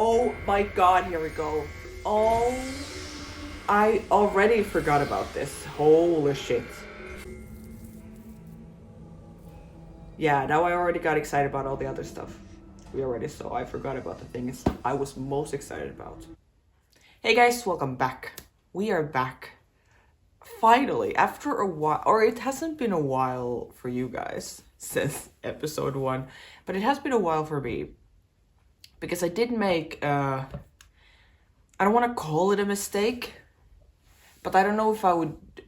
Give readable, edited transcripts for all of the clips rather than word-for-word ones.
Oh my god, here we go. Oh, I already forgot about this. Holy shit. Yeah, now I already got excited about all the other stuff we already saw. I forgot about the things I was most excited about. Hey guys, welcome back. We are back. Finally, after a while, or it hasn't been a while for you guys since episode 1, but it has been a while for me. Because I did make, I don't want to call it a mistake, but I don't know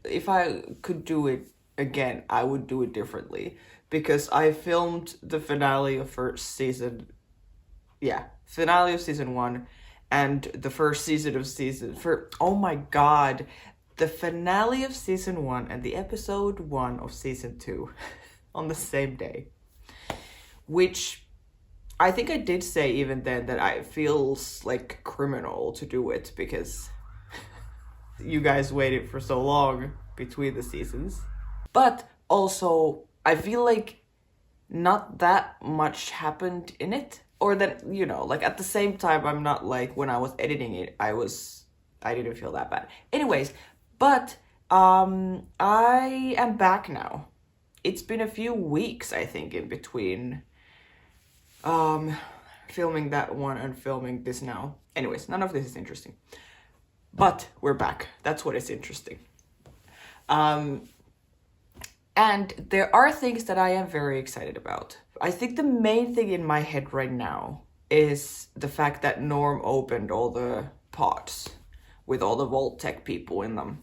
if I could do it again, I would do it differently. Because I filmed the finale of finale of season 1, and the first season of oh my god, the finale of season 1 and the episode 1 of season 2 on the same day. Which I think I did say even then that it feels like criminal to do it because you guys waited for so long between the seasons. But also, I feel like not that much happened in it. Or that, like at the same time, I'm not like when I was editing it, I didn't feel that bad. Anyways, but I am back now. It's been a few weeks, I think, in between filming that one and filming this now. Anyways, none of this is interesting. But we're back. That's what is interesting. And there are things that I am very excited about. I think the main thing in my head right now is the fact that Norm opened all the pods with all the Vault-Tec people in them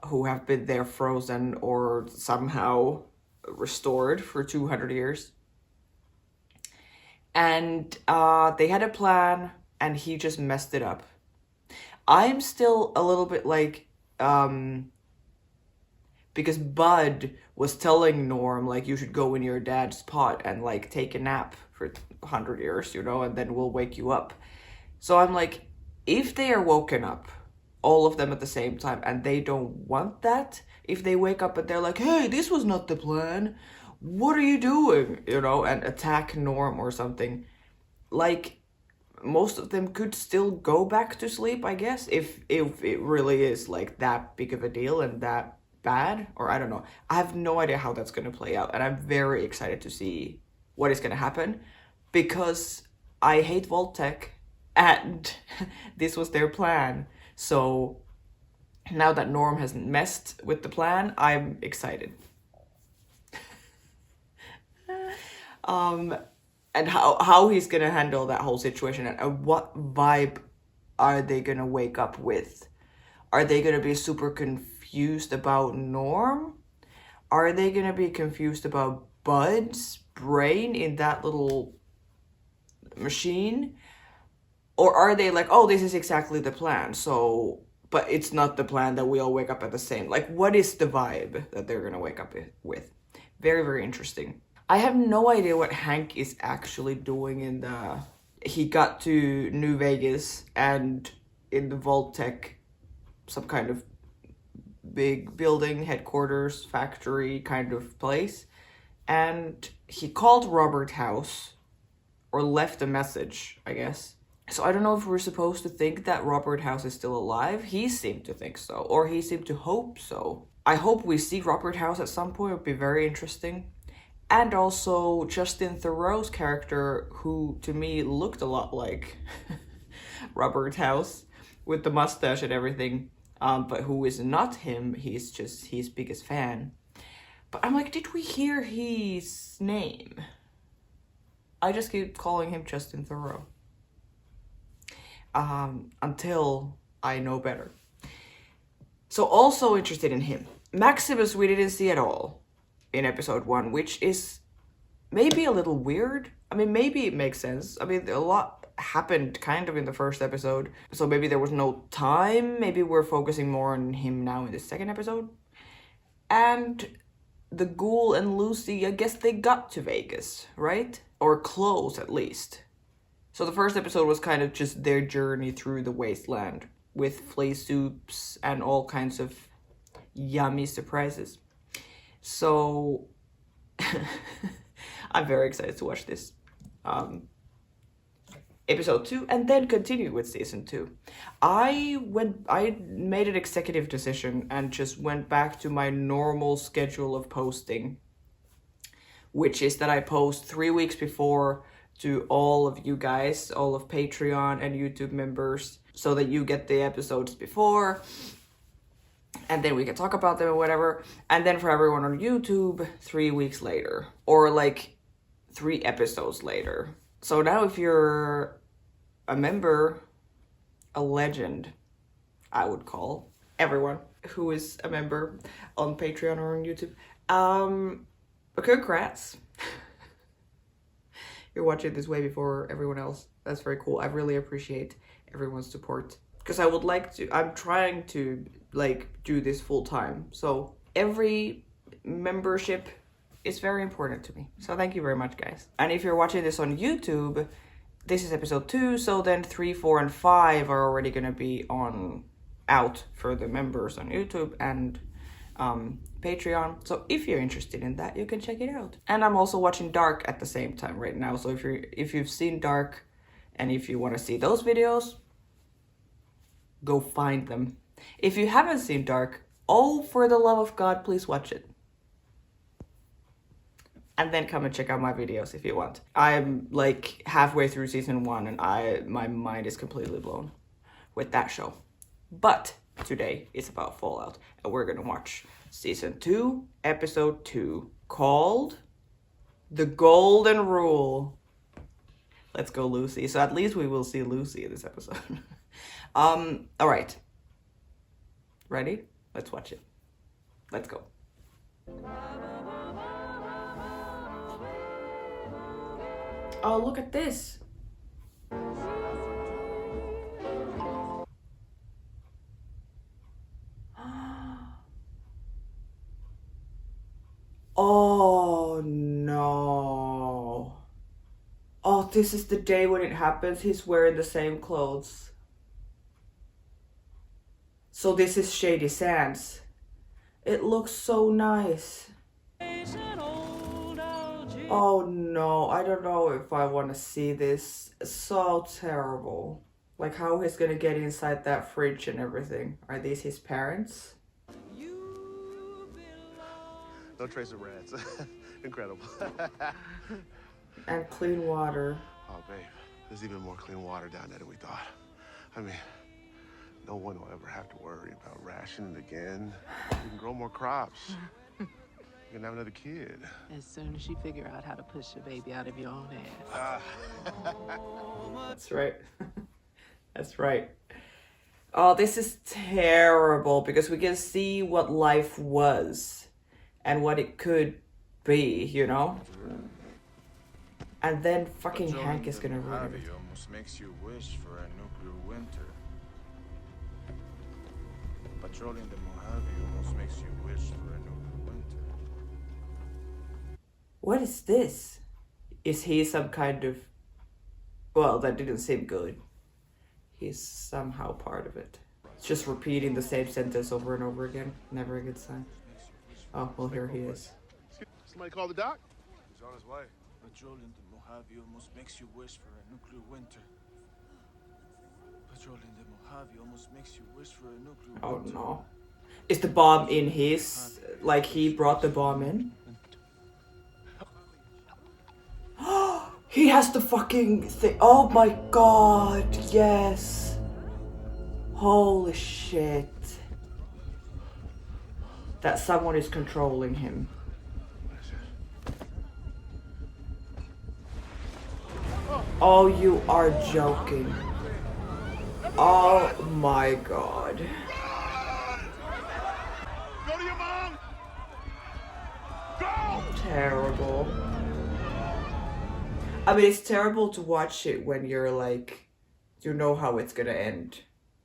who have been there frozen or somehow restored for 200 years. And they had a plan and he just messed it up. I'm still a little bit like, because Bud was telling Norm, like, you should go in your dad's pot and, like, take a nap for 100 years, and then we'll wake you up. So I'm like, if they are woken up, all of them at the same time, and they don't want that, if they wake up and they're like, hey, this was not the plan, what are you doing, and attack Norm or something, like, most of them could still go back to sleep, I guess, if it really is, like, that big of a deal and that bad, or I don't know. I have no idea how that's going to play out, and I'm very excited to see what is going to happen, because I hate Vault-Tec, and this was their plan, so now that Norm has messed with the plan, I'm excited. And how he's gonna handle that whole situation, and what vibe are they gonna wake up with? Are they gonna be super confused about Norm? Are they gonna be confused about Bud's brain in that little machine? Or are they like, oh, this is exactly the plan, so, but it's not the plan that we all wake up at the same, like, what is the vibe that they're gonna wake up with? Very, very interesting. I have no idea what Hank is actually doing in he got to New Vegas and in the Vault-Tec, some kind of big building, headquarters, factory kind of place. And he called Robert House, or left a message, I guess. So I don't know if we're supposed to think that Robert House is still alive. He seemed to think so, or he seemed to hope so. I hope we see Robert House at some point. It would be very interesting. And also Justin Theroux's character, who to me looked a lot like Robert House with the mustache and everything, but who is not him. He's just his biggest fan. But I'm like, did we hear his name? I just keep calling him Justin Theroux. Until I know better. So also interested in him. Maximus we didn't see at all in episode 1, which is maybe a little weird. I mean, maybe it makes sense. I mean, a lot happened kind of in the first episode, so maybe there was no time. Maybe we're focusing more on him now in the second episode. And the Ghoul and Lucy, I guess they got to Vegas, right? Or close, at least. So the first episode was kind of just their journey through the wasteland with flea soups and all kinds of yummy surprises. So I'm very excited to watch this. episode 2 and then continue with season 2. I made an executive decision and just went back to my normal schedule of posting, which is that I post 3 weeks before to all of you guys, all of Patreon and YouTube members, so that you get the episodes before, and then we can talk about them or whatever. And then for everyone on YouTube, 3 weeks later, or like 3 episodes later. So now if you're a member, a legend, I would call everyone who is a member on Patreon or on YouTube. Congrats. You're watching this way before everyone else. That's very cool. I really appreciate everyone's support, because I'm trying to like do this full time. So every membership is very important to me. So thank you very much, guys. And if you're watching this on YouTube, this is episode 2, so then 3, 4, and 5 are already gonna be out for the members on YouTube and Patreon. So if you're interested in that, you can check it out. And I'm also watching Dark at the same time right now. So if you've seen Dark and if you want to see those videos, go find them. If you haven't seen Dark, oh, for the love of God, please watch it. And then come and check out my videos if you want. I'm like halfway through season 1 and my mind is completely blown with that show. But today is about Fallout, and we're gonna watch season 2, episode 2, called The Golden Rule. Let's go, Lucy. So at least we will see Lucy in this episode. All right. Ready? Let's watch it. Let's go. Oh, look at this. Oh no. Oh, this is the day when it happens. He's wearing the same clothes. So this is Shady Sands. It looks so nice. Oh no, I don't know if I want to see this. It's so terrible. Like how he's gonna get inside that fridge and everything. Are these his parents? No trace of rats. Incredible. And clean water. Oh, babe, there's even more clean water down there than we thought. I mean, no one will ever have to worry about rationing again. You can grow more crops. You can have another kid. As soon as you figure out how to push your baby out of your own ass. That's right. That's right. Oh, this is terrible because we can see what life was and what it could be, you know? And then fucking Hank is gonna ruin everything. Almost makes you wish for a nuclear winter. Patrolling the Mojave almost makes you wish for a nuclear winter. What is this? Is he some kind of... Well, that didn't seem good. He's somehow part of it. Just repeating the same sentence over and over again. Never a good sign. Oh, well, here he is. Somebody call the doc? He's on his way. Patrolling the Mojave almost makes you wish for a nuclear winter. Patrolling the Mojave almost makes you wish for a nuclear winter. Oh no. Is the bomb in his... Like he brought the bomb in? He has the fucking thing. Oh my god, yes. Holy shit. That someone is controlling him. Oh, you are joking. Oh my god. Go to your mom! Go! Terrible. I mean, it's terrible to watch it when you're like, you know how it's gonna end.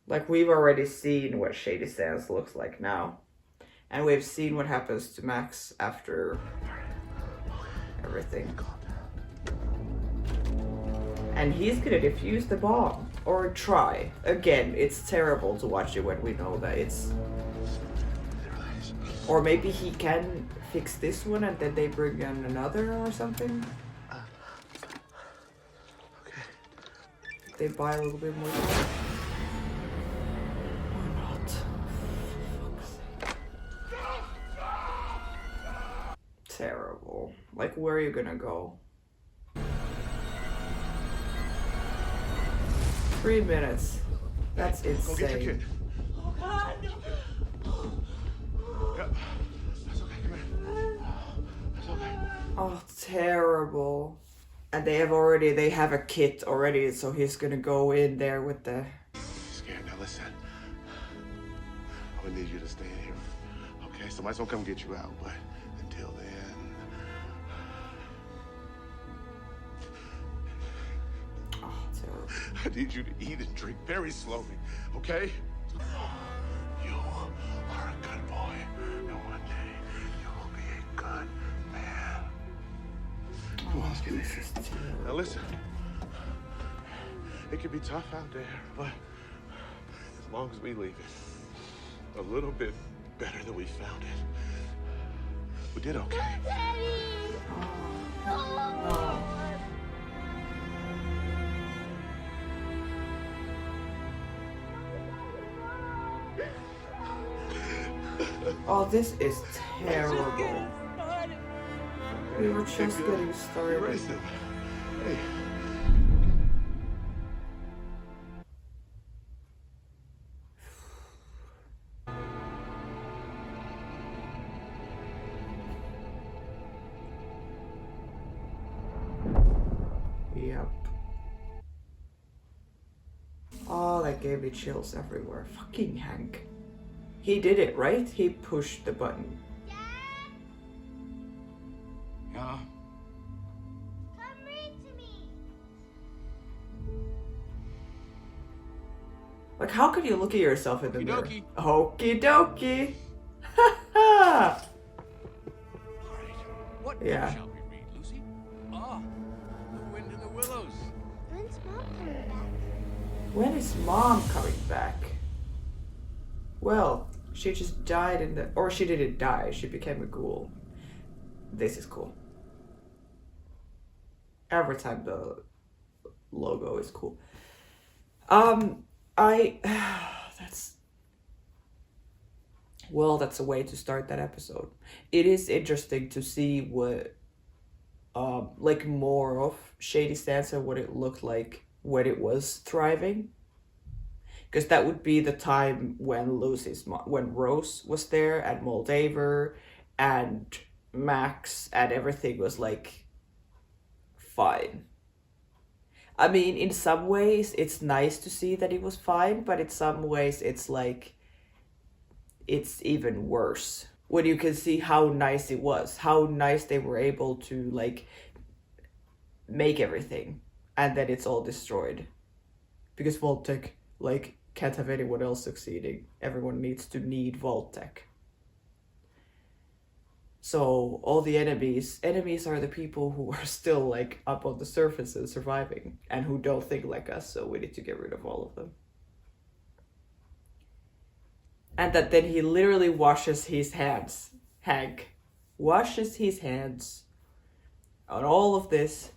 Like, we've already seen what Shady Sands looks like now. And we've seen what happens to Max after everything. And he's gonna defuse the bomb. Or try. Again, it's terrible to watch it when we know that it's... Or maybe he can fix this one and then they bring in another or something? they buy a little bit more time. Or not. Terrible. Like, where are you gonna go? 3 minutes. That's insane. Go get your kid. Oh, God. Yeah. That's okay. Come here. That's okay. Oh, terrible. And they have a kit already, so he's gonna go in there with the... Scared. Now listen. I need you to stay in here. Okay? Somebody's gonna come get you out, but until then... Oh, terrible. I need you to eat and drink very slowly, okay? You are a good boy, and one day you will be a good man. Come on, let's get in here. Now listen, it can be tough out there, but as long as we leave it a little bit better than we found it, we did okay. Oh, this is terrible. We were just getting started. Erase them. Hey. Yep. Oh, that gave me chills everywhere. Fucking Hank. He did it, right? He pushed the button. Yeah. Come read to me. Like, how could you look at yourself in the mirror? Okie Okie dokie. Ha ha. What Yeah. book shall we read, Lucy? Ah, The Wind in the Willows. When's Mom coming back? When is Mom coming back? Well, she just died in the... Or she didn't die, she became a ghoul. This is cool. Every time the logo is cool. That's a way to start that episode. It is interesting to see what, like more of Shady Sansa, what it looked like when it was thriving. Because that would be the time when when Rose was there, and Moldaver, and Max, and everything was like fine. I mean, in some ways, it's nice to see that it was fine, but in some ways, it's like, it's even worse. When you can see how nice it was, how nice they were able to, like, make everything, and then it's all destroyed. Because Vault-Tec, like, can't have anyone else succeeding. Everyone needs to need Vault-Tec. So all the enemies are the people who are still like up on the surface and surviving, and who don't think like us, so we need to get rid of all of them. And that then he literally washes his hands. Hank washes his hands on all of this,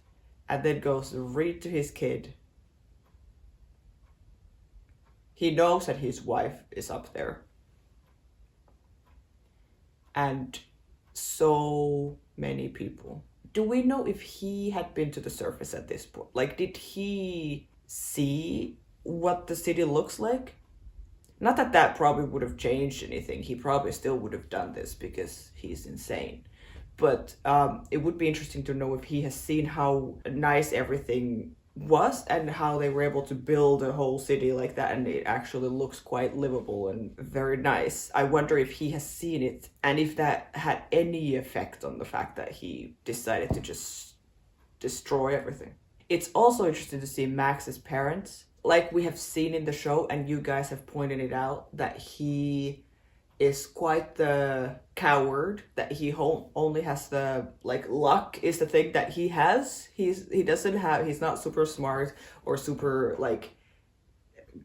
and then goes right to his kid. He knows that his wife is up there. And so many people. Do we know if he had been to the surface at this point? Like, did he see what the city looks like? Not that that probably would have changed anything. He probably still would have done this because he's insane. But it would be interesting to know if he has seen how nice everything was and how they were able to build a whole city like that, and it actually looks quite livable and very nice. I wonder if he has seen it, and if that had any effect on the fact that he decided to just destroy everything. It's also interesting to see Max's parents. Like we have seen in the show, and you guys have pointed it out, that he is quite the coward, that he only has the, like, luck is the thing that he has. He's not super smart or super, like,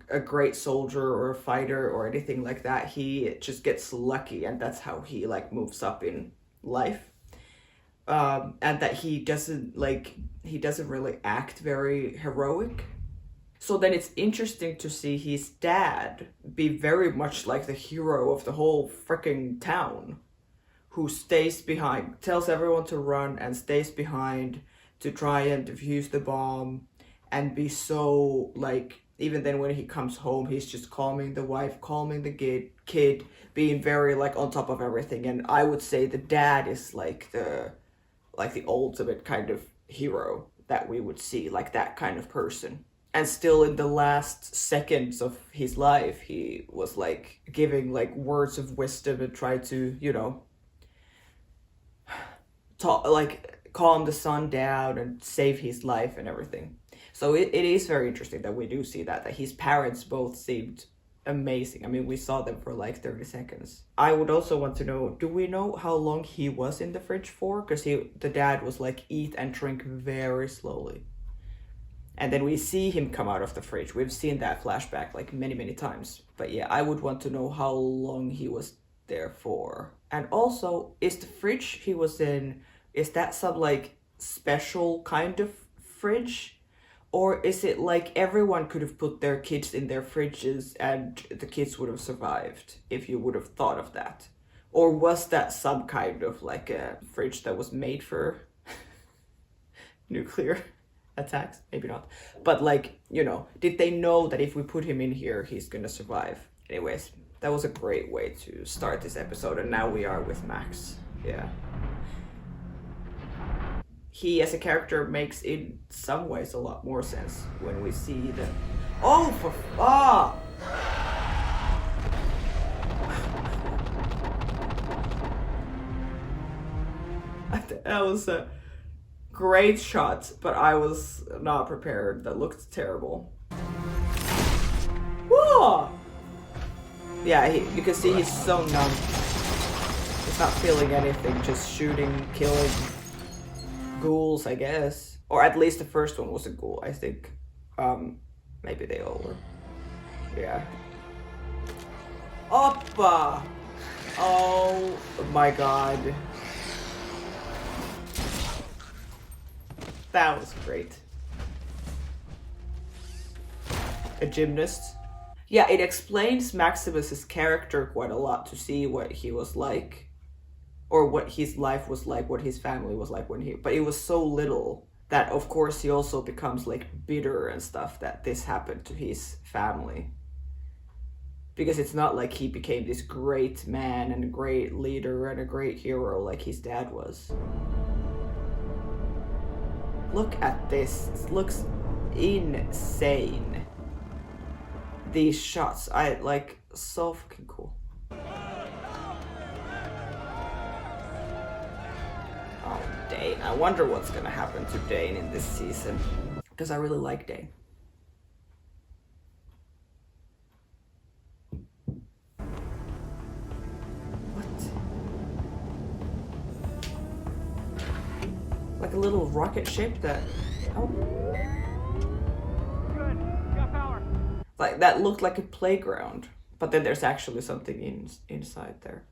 a great soldier or a fighter or anything like that. He just gets lucky, and that's how he, like, moves up in life. And that he doesn't really act very heroic. So then it's interesting to see his dad be very much like the hero of the whole freaking town, who stays behind, tells everyone to run and stays behind to try and defuse the bomb, and be so like, even then when he comes home, he's just calming the wife, calming the kid, being very like on top of everything. And I would say the dad is like the ultimate kind of hero that we would see, like that kind of person. And still in the last seconds of his life, he was like giving like words of wisdom and try to, you know, talk, like calm the son down and save his life and everything. So it is very interesting that we do see that his parents both seemed amazing. I mean, we saw them for like 30 seconds. I would also want to know, do we know how long he was in the fridge for? Because the dad was like eat and drink very slowly. And then we see him come out of the fridge. We've seen that flashback like many, many times. But yeah, I would want to know how long he was there for. And also, is the fridge he was in, is that some like special kind of fridge? Or is it like everyone could have put their kids in their fridges and the kids would have survived, if you would have thought of that? Or was that some kind of like a fridge that was made for nuclear attacks? Maybe not. But like, you know, did they know that if we put him in here, he's gonna survive? Anyways, that was a great way to start this episode, and now we are with Max. Yeah. He as a character makes in some ways a lot more sense when we see the... Oh, for... Ah! That was a great shot, but I was not prepared. That looked terrible. Whoa! Yeah, you can see he's so numb. He's not feeling anything, just shooting, killing ghouls, I guess. Or at least the first one was a ghoul, I think. Maybe they all were. Yeah. Oppa! Oh my god. That was great. A gymnast. Yeah, it explains Maximus's character quite a lot to see what he was like. Or what his life was like, what his family was like when he... But it was so little that, of course, he also becomes, like, bitter and stuff that this happened to his family. Because it's not like he became this great man and a great leader and a great hero like his dad was. Look at this. It looks insane. These shots, I like, so fucking cool. Oh, Dane. I wonder what's gonna happen to Dane in this season. Because I really like Dane. What? Like a little rocket ship that... Oh. Good. Got power. Like, that looked like a playground. But then there's actually something inside there.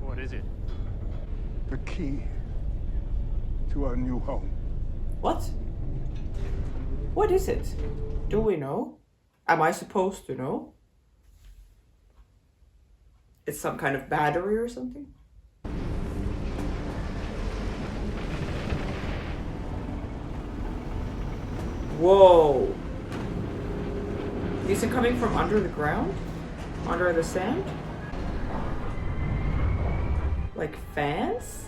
What is it? The key to our new home. What? What is it? Do we know? Am I supposed to know? It's some kind of battery or something? Whoa! These are coming from under the ground? Under the sand? Like fans?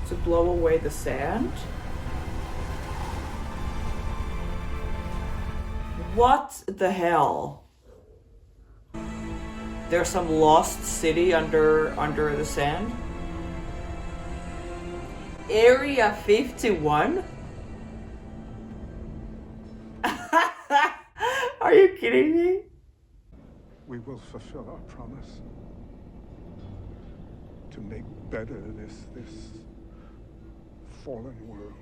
To blow away the sand? What the hell? There's some lost city under the sand? Area 51? Are you kidding me? We will fulfill our promise to make better this fallen world.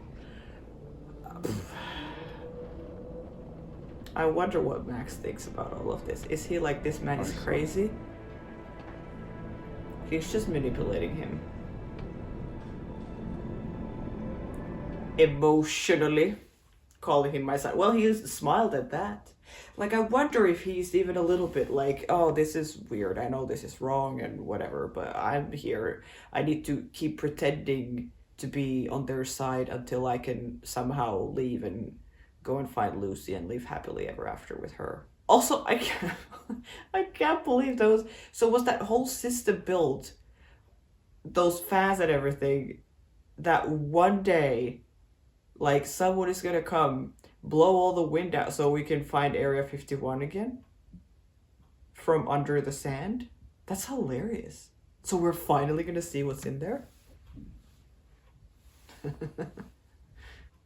I wonder what Max thinks about all of this. Is he like, this man is crazy? He's just manipulating him. emotionally calling him my son. Well, he smiled at that. Like, I wonder if he's even a little bit like, oh, this is weird. I know this is wrong and whatever, but I'm here. I need to keep pretending to be on their side until I can somehow leave and go and find Lucy and live happily ever after with her. Also, I can't believe those. So was that whole system built, those fans and everything, that one day, like, someone is gonna come, blow all the wind out so we can find Area 51 again? From under the sand? That's hilarious. So we're finally gonna see what's in there?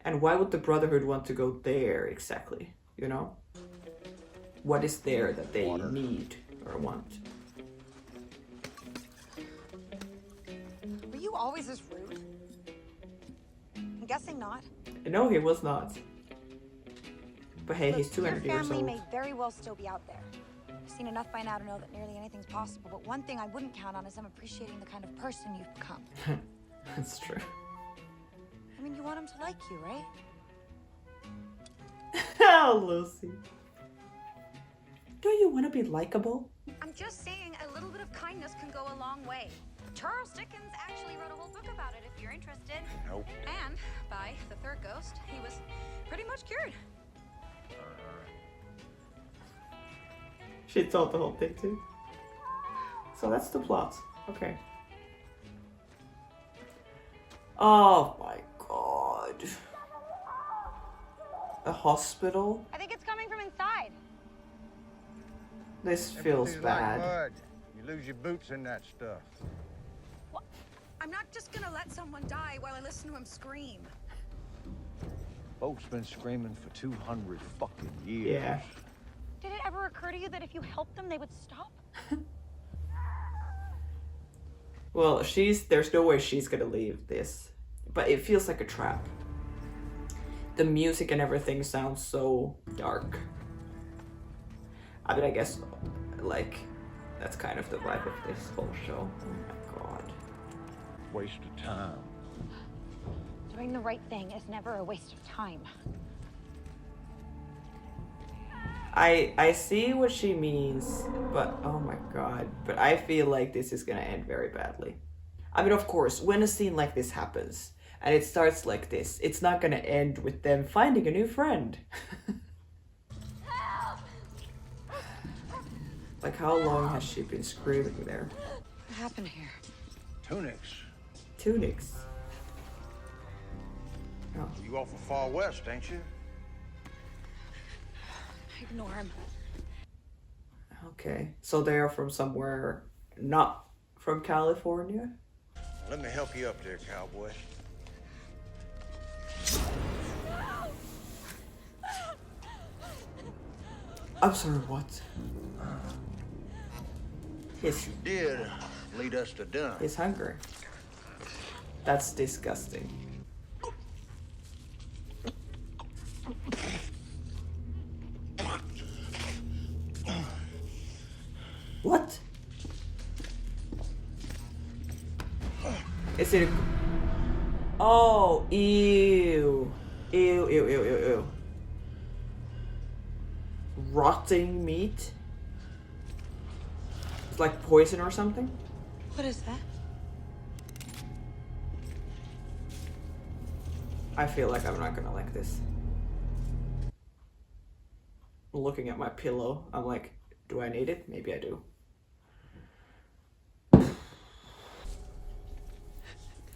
And why would the Brotherhood want to go there exactly? You know? What is there that they need or want? Were you always this rude? I'm guessing not. No, he was not. But hey, he's Look, 200 your years family old. may very well still be out there. I've seen enough by now to know that nearly anything's possible, but one thing I wouldn't count on is them appreciating the kind of person you've become. That's true. I mean, you want them to like you, right? Oh, Lucy. Don't you want to be likable? I'm just saying a little bit of kindness can go a long way. Charles Dickens actually wrote a whole book about it if you're interested. Nope. And by the third ghost, he was pretty much cured. She told the whole thing too. So that's the plot. Okay. Oh my god. A hospital? I think it's coming from inside. This feels bad. Mud. You lose your boots in that stuff. I'm not just gonna let someone die while I listen to him scream. Folks been screaming for 200 fucking years. Yeah. Did it ever occur to you that if you helped them, they would stop? Well, there's no way she's gonna leave this. But it feels like a trap. The music and everything sounds so dark. I mean, I guess, like, that's kind of the vibe of this whole show. Oh my god. Waste of time. Doing the right thing is never a waste of time. I see what she means, but oh my god. But I feel like this is gonna end very badly. I mean, of course, when a scene like this happens, and it starts like this, it's not gonna end with them finding a new friend. Like, how long has she been screaming there? What happened here? Tunics. Tunics. Oh. You off of Far West, ain't you? Ignore him. Okay, so they are from somewhere not from California? Let me help you up there, cowboy. I'm sorry, what? He's Did lead us to dinner. hungry. That's disgusting. What? Is it a... Oh, ew. Ew, ew, ew, ew, ew. Rotting meat? It's like poison or something? What is that? I feel like I'm not gonna like this. Looking at my pillow, I'm like, do I need it? Maybe I do.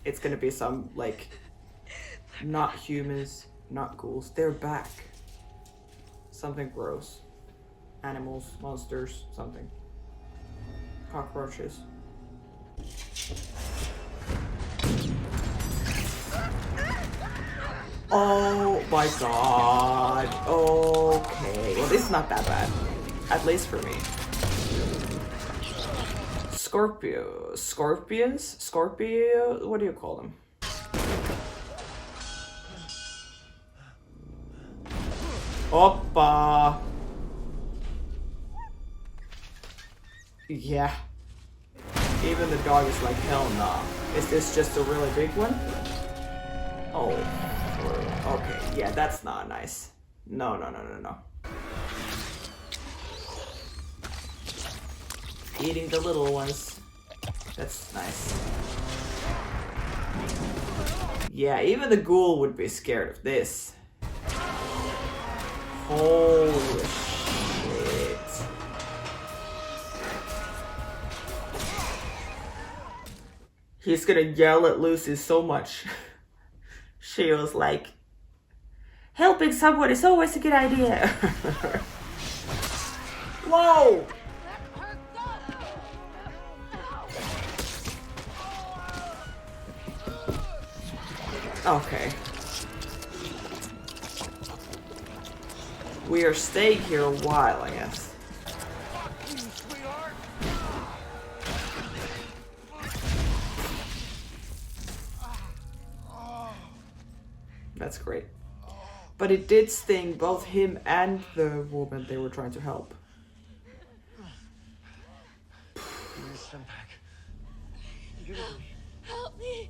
It's gonna be some, like, not humans, not ghouls. They're back. Something gross. Animals, monsters, something. Cockroaches. Oh my god. Okay. Well, this is not that bad. At least for me. Scorpions? Scorpio? What do you call them? Oppa! Yeah. Even the dog is like, hell nah. Is this just a really big one? Oh. Okay, yeah, that's not nice. No, no, no, no, no. Eating the little ones. That's nice. Yeah, even the ghoul would be scared of this. Holy shit. He's gonna yell at Lucy so much. She was like, helping someone is always a good idea. Whoa! Okay. We are staying here a while, I guess. That's great. But it did sting both him and the woman they were trying to help. Help me.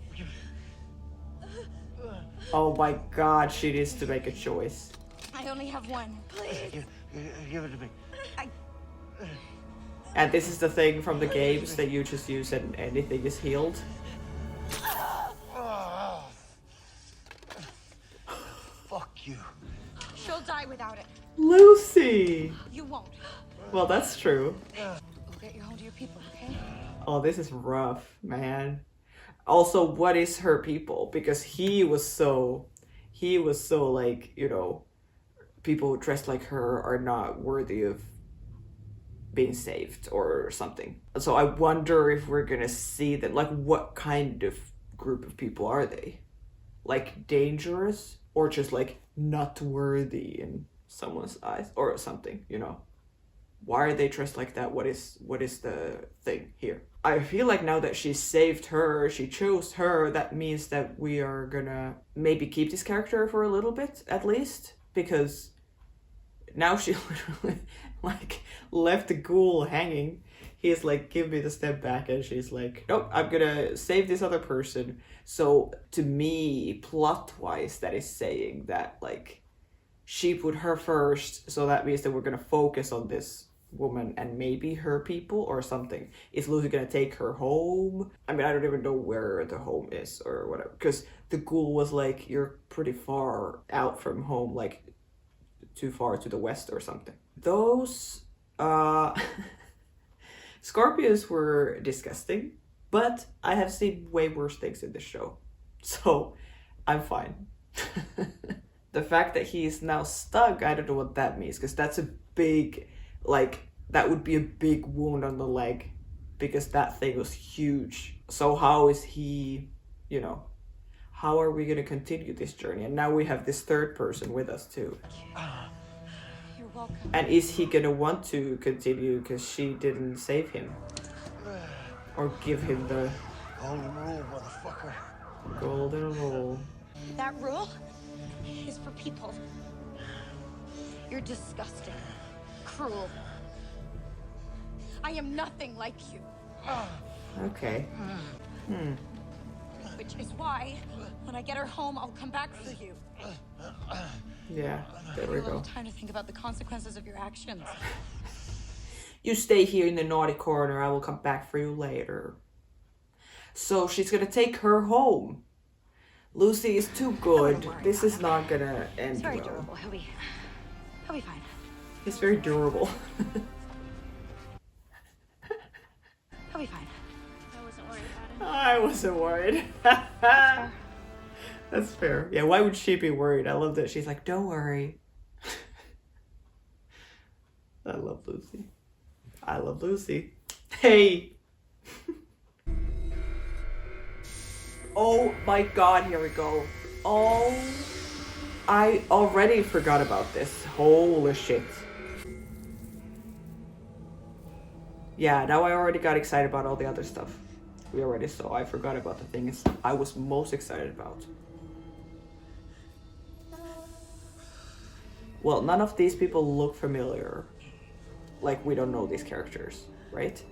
Oh my god, she needs to make a choice. I only have one. Please. Give it to me. And this is the thing from the games that you just use and anything is healed. Fuck you. She'll die without it. Lucy! You won't. Well, that's true. We'll get you home to your people, okay? Oh, this is rough, man. Also, what is her people? Because he was so like, you know, people dressed like her are not worthy of being saved or something. So I wonder if we're gonna see them. Like, what kind of group of people are they? Like, dangerous? Or just like not worthy in someone's eyes or something, you know? Why are they dressed like that? What is the thing here? I feel like now that she saved her, she chose her, that means that we are gonna maybe keep this character for a little bit, at least. Because now she literally, like, left the ghoul hanging. He's like, give me the step back, and she's like, nope, I'm gonna save this other person. So, to me, plot-wise, that is saying that, like, she put her first, so that means that we're gonna focus on this woman and maybe her people or something. Is Lucy gonna take her home? I mean, I don't even know where the home is or whatever, because the ghoul was like, you're pretty far out from home, like too far to the west or something. Those Scorpions were disgusting, but I have seen way worse things in this show, so I'm fine. The fact that he is now stuck, I don't know what that means, because that's a big, like, that would be a big wound on the leg, because that thing was huge. So how is he, you know, how are we going to continue this journey? And now we have this third person with us too. You're welcome. And is he going to want to continue because she didn't save him? Or give him the Golden rule, motherfucker. golden rule? That rule is for people. You're disgusting, cruel. I am nothing like you. Okay. Which is why, when I get her home, I'll come back for you. Yeah, there Give we you a little go. time to think about the consequences of your actions. You stay here in the naughty corner, I will come back for you later. So she's gonna take her home. Lucy is too good. This is not gonna end It's very well. durable. He'll be fine. It's very durable. He'll be fine. I wasn't worried about it. I wasn't worried. That's fair. Yeah, why would she be worried? I love that she's like, don't worry. I love Lucy. I love Lucy. Hey! Oh my god, here we go. Oh, I already forgot about this. Holy shit. Yeah, now I already got excited about all the other stuff. We already saw. I forgot about the things I was most excited about. Well, none of these people look familiar. Like, we don't know these characters, right?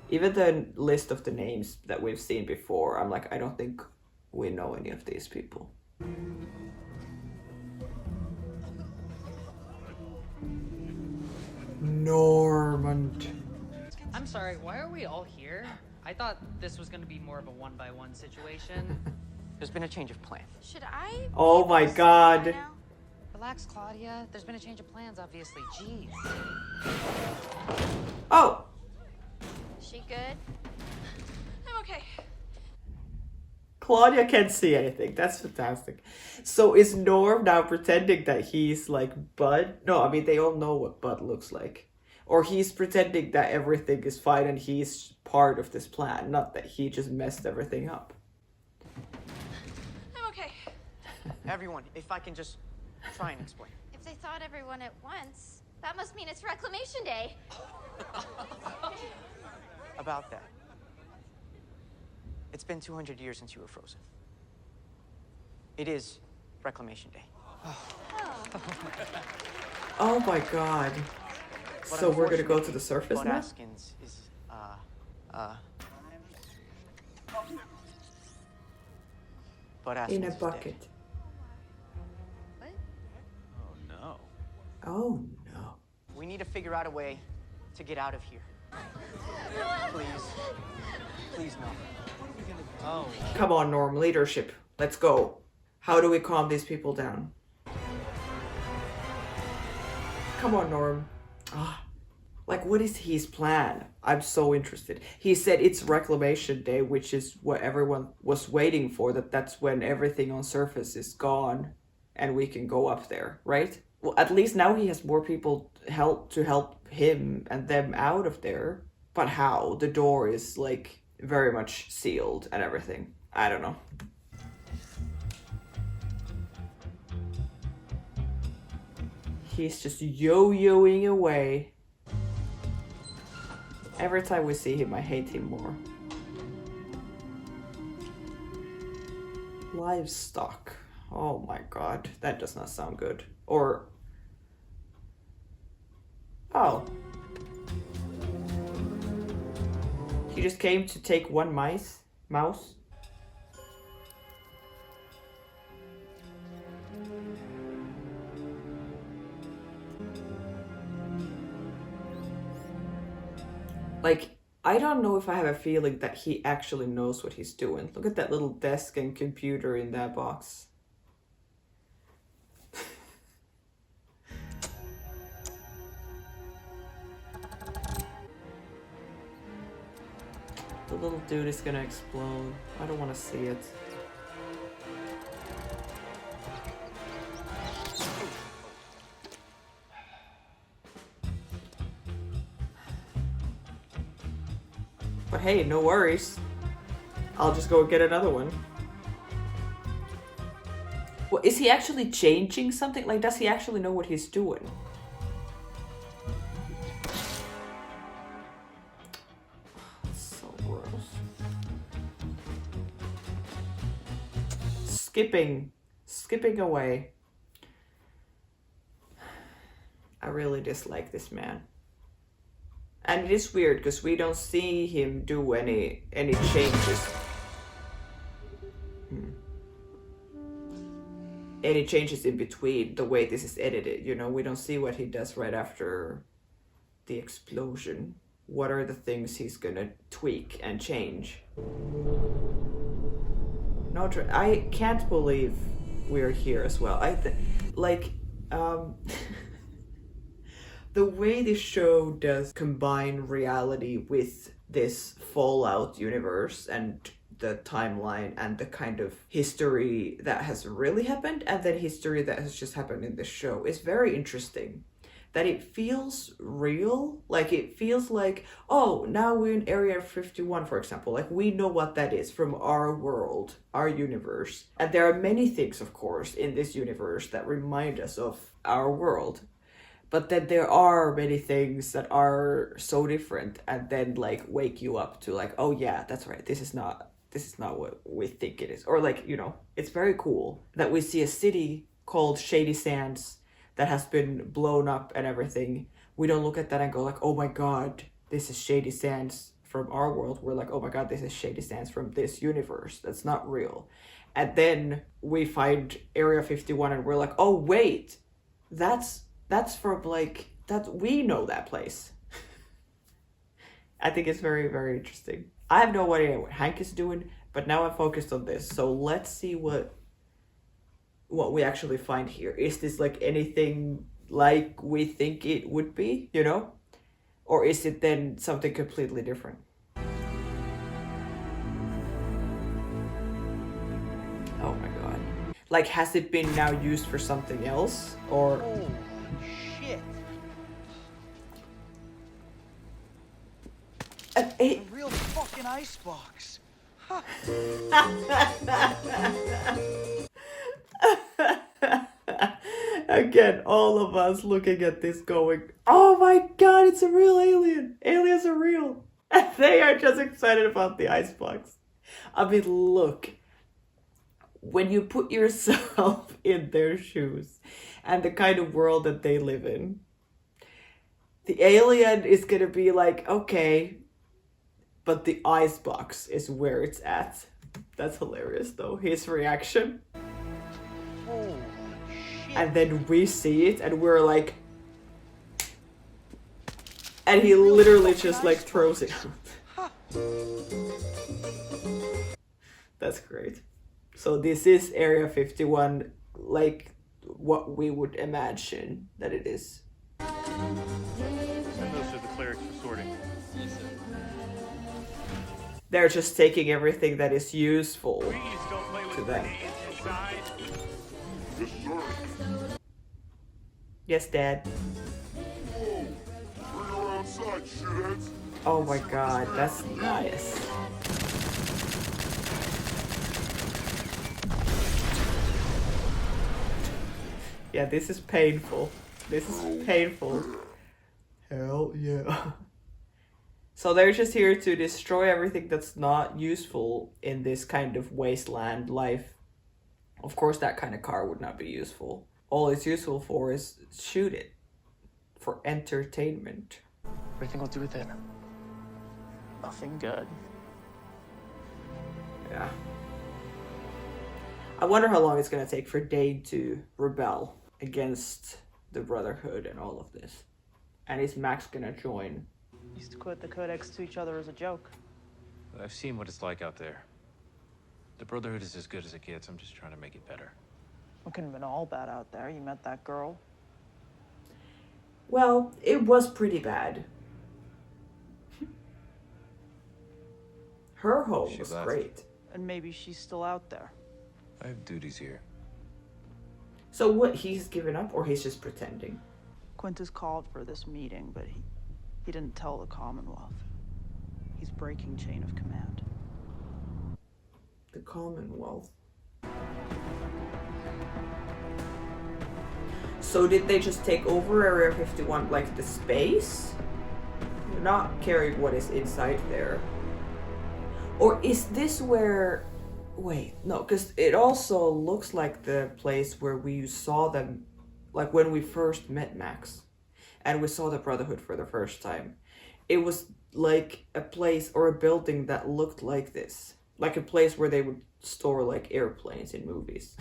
Even the list of the names that we've seen before, I'm like, I don't think we know any of these people. Normand. I'm sorry, why are we all here? I thought this was gonna be more of a one-by-one situation. There's been a change of plan. Should I? Oh my god. Relax, Claudia. There's been a change of plans, obviously. Jeez. Oh! She good? I'm okay. Claudia can't see anything. That's fantastic. So is Norm now pretending that he's like Bud? No, I mean, they all know what Bud looks like. Or he's pretending that everything is fine and he's part of this plan, not that he just messed everything up. I'm okay. Everyone, if I can just try and explain. If they thought everyone at once, that must mean it's Reclamation Day. About that. It's been 200 years since you were frozen. It is Reclamation Day. Oh my god. But So we're gonna go to the surface Bud now? Askins is, Bud Askins In a is dead. bucket. Oh no. Oh no. We need to figure out a way to get out of here. Please. Please, no. Oh. Come on, Norm, leadership. Let's go. How do we calm these people down? Come on, Norm. Ah, like, what is his plan? I'm so interested. He said it's Reclamation Day, which is what everyone was waiting for, that's when everything on surface is gone and we can go up there, right? Well, at least now he has more people to help him and them out of there. But how? The door is, like, very much sealed and everything. I don't know. He's just yo-yoing away. Every time we see him, I hate him more. Livestock. Oh my god, that does not sound good. Or... oh. He just came to take one mouse? Like, I don't know if I have a feeling that he actually knows what he's doing. Look at that little desk and computer in that box. The little dude is gonna explode. I don't want to see it. But hey, no worries. I'll just go get another one. Well, is he actually changing something? Like, does he actually know what he's doing? So gross. Skipping away. I really dislike this man. And it is weird because we don't see him do any changes. Any changes in between the way this is edited, you know, we don't see what he does right after the explosion. What are the things he's gonna tweak and change? No, I can't believe we're here as well. The way this show does combine reality with this Fallout universe and the timeline and the kind of history that has really happened and then history that has just happened in the show is very interesting. That it feels real, like it feels like, oh, now we're in Area 51, for example. Like, we know what that is from our world, our universe. And there are many things, of course, in this universe that remind us of our world. But then there are many things that are so different and then like wake you up to like, oh yeah, that's right. This is not what we think it is. Or like, you know, it's very cool that we see a city called Shady Sands that has been blown up and everything. We don't look at that and go like, oh my God, this is Shady Sands from our world, we're like, oh my god, this is Shady Sands from this universe. That's not real. And then we find Area 51 and we're like, oh wait, that's from like, we know that place. I think it's very, very interesting. I have no idea what Hank is doing, but now I'm focused on this. So let's see what we actually find here. Is this like anything like we think it would be, you know? Or is it then something completely different? Oh my god. Like, has it been now used for something else? Or... Holy shit. A real fucking icebox. Huh. Again, all of us looking at this going, oh my god, it's a real alien. Aliens are real. And they are just excited about the icebox. I mean, look. When you put yourself in their shoes and the kind of world that they live in, the alien is gonna be like, okay, but the icebox is where it's at. That's hilarious though, his reaction. Holy shit. And then we see it and we're like, and he literally just like throws it out. That's great. So this is Area 51, like what we would imagine that it is. And those are the clerics for sorting. They're just taking everything that is useful Please don't play with to them. grenades inside. Yes, Dad. Oh my god, that's nice. Yeah, this is painful. This is painful. Hell yeah. So they're just here to destroy everything that's not useful in this kind of wasteland life. Of course, that kind of car would not be useful. All it's useful for is shoot it. For entertainment. What do you think we'll do with it? Nothing good. Yeah. I wonder how long it's gonna take for Dane to rebel against the Brotherhood and all of this. And is Max gonna join? Used to quote the Codex to each other as a joke. But I've seen what it's like out there. The Brotherhood is as good as it gets. I'm just trying to make it better. It couldn't have been all bad out there. You met that girl. Well, it was pretty bad. Her home She was left. great. And maybe she's still out there. I have duties here. So what, he's given up or he's just pretending? Quintus called for this meeting, but he didn't tell the Commonwealth. He's breaking chain of command. The Commonwealth. So did they just take over Area 51, like the space? Not caring what is inside there. Or is this where... Wait, no, because it also looks like the place where we saw them, like when we first met Max. And we saw the Brotherhood for the first time. It was like a place or a building that looked like this. Like a place where they would store like airplanes in movies.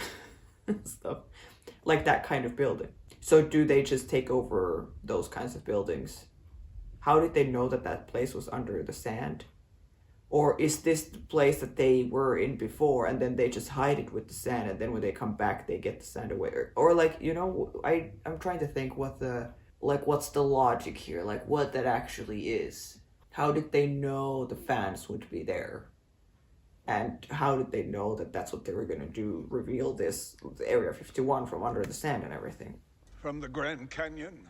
And stuff. Like that kind of building. So do they just take over those kinds of buildings? How did they know that that place was under the sand? Or is this the place that they were in before and then they just hide it with the sand and then when they come back they get the sand away? Or like, you know, I'm trying to think what the, like what's the logic here? Like what that actually is. How did they know the fans would be there? And how did they know that that's what they were going to do? Reveal this Area 51 from under the sand and everything. From the Grand Canyon,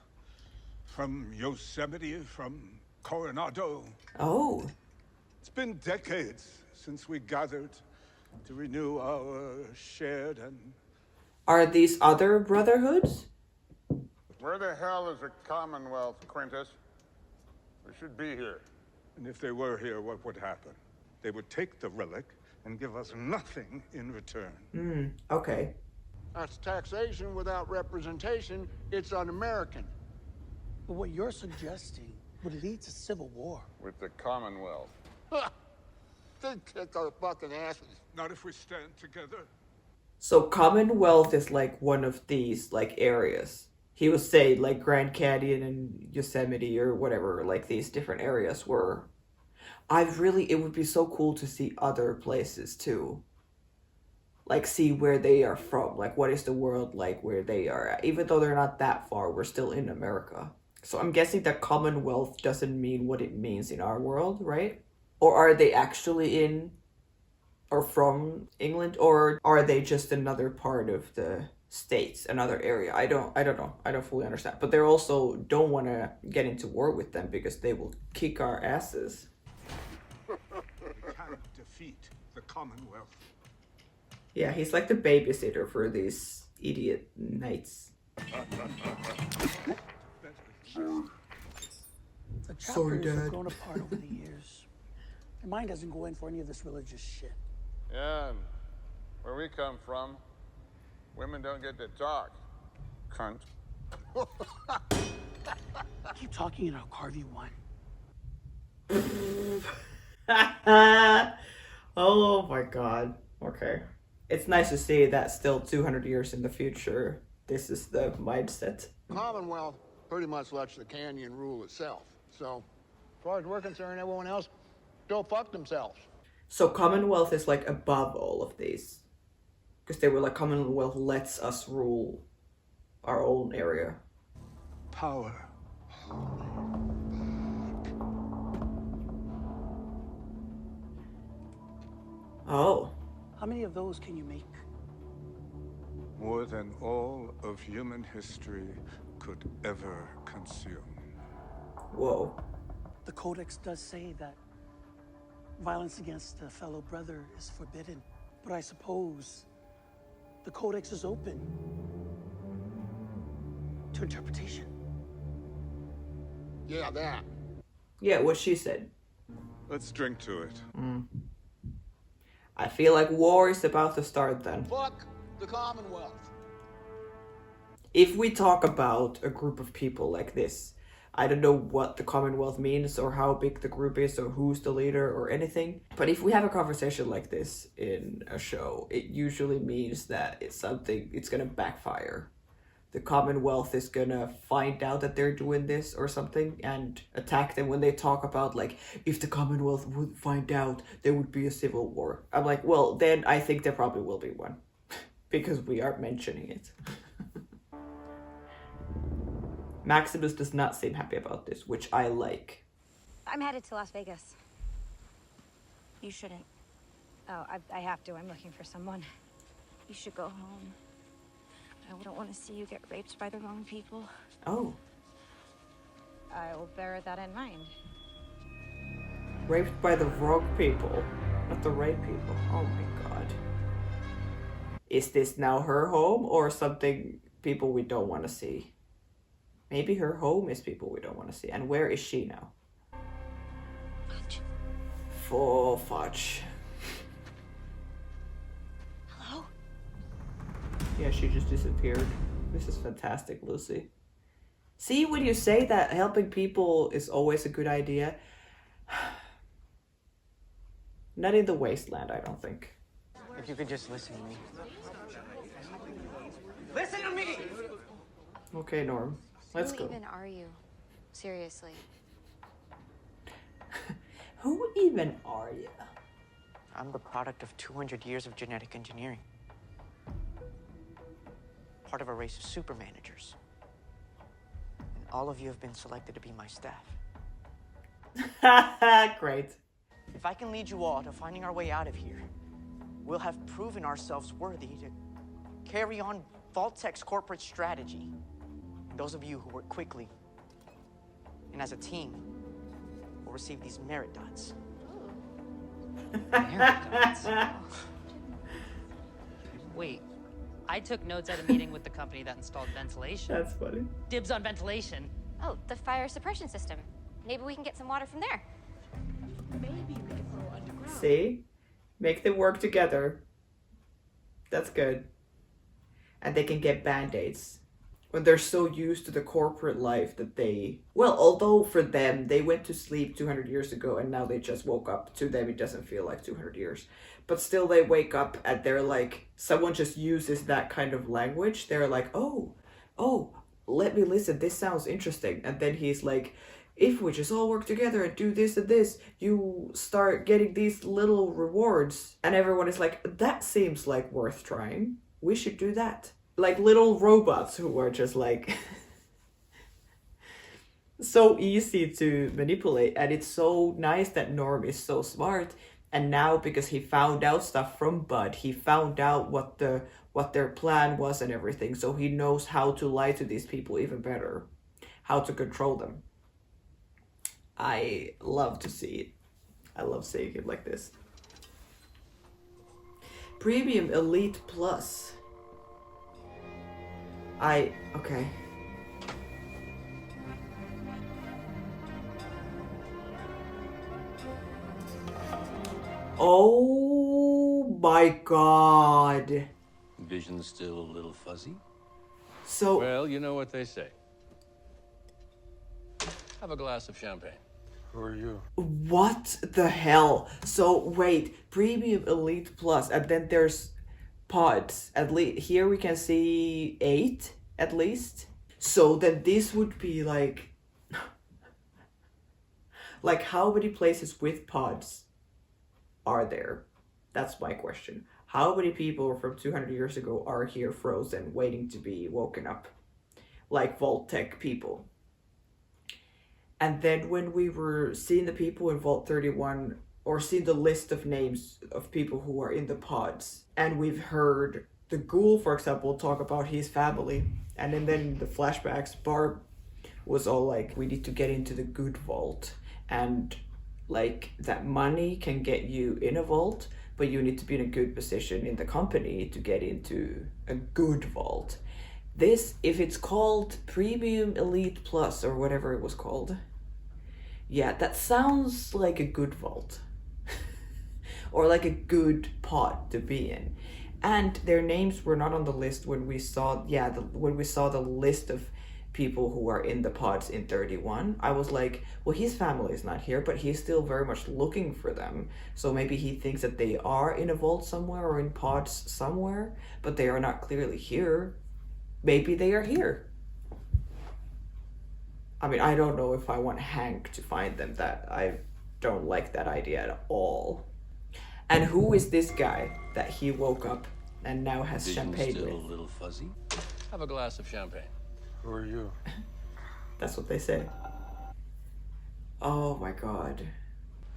from Yosemite, from Coronado. Oh. It's been decades since we gathered to renew our shared and... Are these other brotherhoods? Where the hell is the Commonwealth, Quintus? We should be here. And if they were here, what would happen? They would take the relic and give us nothing in return. Okay. That's taxation without representation. It's un-American. But what you're suggesting would lead to civil war. With the Commonwealth. They kick our fucking asses. Not if we stand together. So Commonwealth is like one of these like areas. He was saying like Grand Canyon and Yosemite or whatever, like these different areas were. It would be so cool to see other places too. Like see where they are from. Like what is the world like where they are at? Even though they're not that far, we're still in America. So I'm guessing that Commonwealth doesn't mean what it means in our world, right? Or are they actually in or from England, or are they just another part of the States, another area? I don't know. I don't fully understand. But they also don't want to get into war with them because they will kick our asses. We can't defeat the Commonwealth. Yeah, he's like the babysitter for these idiot knights. The Sorry, chapters have Dad. grown apart over the years. Their mind doesn't go in for any of this religious shit. Yeah, and where we come from, women don't get to talk. Cunt. Keep talking and I'll carve you one. Oh my god. Okay. It's nice to see that still 200 years in the future, this is the mindset. Commonwealth pretty much lets the canyon rule itself. So, as far as we're concerned, everyone else go fuck themselves. So Commonwealth is like above all of these. Because they were like, Commonwealth lets us rule our own area. Power. Oh. How many of those can you make? More than all of human history could ever consume. Whoa. The Codex does say that violence against a fellow brother is forbidden. But I suppose the Codex is open to interpretation. Yeah, that. Yeah, what she said. Let's drink to it. I feel like war is about to start then. Fuck the Commonwealth. If we talk about a group of people like this, I don't know what the Commonwealth means or how big the group is or who's the leader or anything. But if we have a conversation like this in a show, it usually means that it's gonna backfire. The Commonwealth is gonna find out that they're doing this or something and attack them when they talk about like, if the Commonwealth would find out, there would be a civil war. I'm like, well, then I think there probably will be one because we are mentioning it. Maximus does not seem happy about this, which I like. I'm headed to Las Vegas. You shouldn't. Oh, I have to. I'm looking for someone. You should go home. I wouldn't want to see you get raped by the wrong people. Oh. I will bear that in mind. Raped by the wrong people, not the right people. Oh my god. Is this now her home or something people we don't want to see? Maybe her home is people we don't want to see. And where is she now? Fudge. For fudge. Hello? Yeah, she just disappeared. This is fantastic, Lucy. See, when you say that helping people is always a good idea. Not in the wasteland, I don't think. If you could just listen to me. Listen to me! Okay, Norm. Let's go. Who even are you? Seriously. Who even are you? I'm the product of 200 years of genetic engineering. Part of a race of super managers. And all of you have been selected to be my staff. Great. If I can lead you all to finding our way out of here, we'll have proven ourselves worthy to carry on Vault-Tec's corporate strategy. And those of you who work quickly and as a team will receive these merit dots. Merit dots? Wait, I took notes at a meeting with the company that installed ventilation. That's funny. Dibs on ventilation. Oh, the fire suppression system. Maybe we can get some water from there. Maybe we can go underground. See? Make them work together. That's good. And they can get band-aids. When they're so used to the corporate life that they, well, although for them, they went to sleep 200 years ago and now they just woke up. To them, it doesn't feel like 200 years. But still, they wake up and they're like, someone just uses that kind of language. They're like, oh, let me listen. This sounds interesting. And then he's like, if we just all work together and do this and this, you start getting these little rewards. And everyone is like, that seems like worth trying. We should do that. Like little robots who are just like so easy to manipulate. And it's so nice that Norm is so smart. And now, because he found out stuff from Bud, he found out what their plan was and everything. So he knows how to lie to these people even better, how to control them. I love to see it. I love seeing him like this. Premium Elite Plus. Okay. Oh my god. Vision's still a little fuzzy? So... Well, you know what they say. Have a glass of champagne. Who are you? What the hell? So wait, Premium Elite Plus, and then there's pods. At least here we can see 8 at least. So then this would be like how many places with pods are there? That's my question. How many people from 200 years ago are here frozen waiting to be woken up? Like Vault-Tec people. And then when we were seeing the people in Vault 31, or seeing the list of names of people who are in the pods, and we've heard the Ghoul, for example, talk about his family, and then in the flashbacks, Barb was all like, we need to get into the good vault, and like that money can get you in a vault, but you need to be in a good position in the company to get into a good vault. This, if it's called Premium Elite Plus or whatever it was called, yeah, that sounds like a good vault. Or like a good pod to be in. And their names were not on the list when we saw, when we saw the list of people who are in the pods in 31. I was like, well, his family is not here, but he's still very much looking for them. So maybe he thinks that they are in a vault somewhere or in pods somewhere, but they are not clearly here. Maybe they are here. I mean, I don't know if I want Hank to find them. That I don't like that idea at all. And who is this guy that he woke up and now has Vision's champagne still with? a little fuzzy? Have a glass of champagne. Who are you? That's what they say. Oh my god.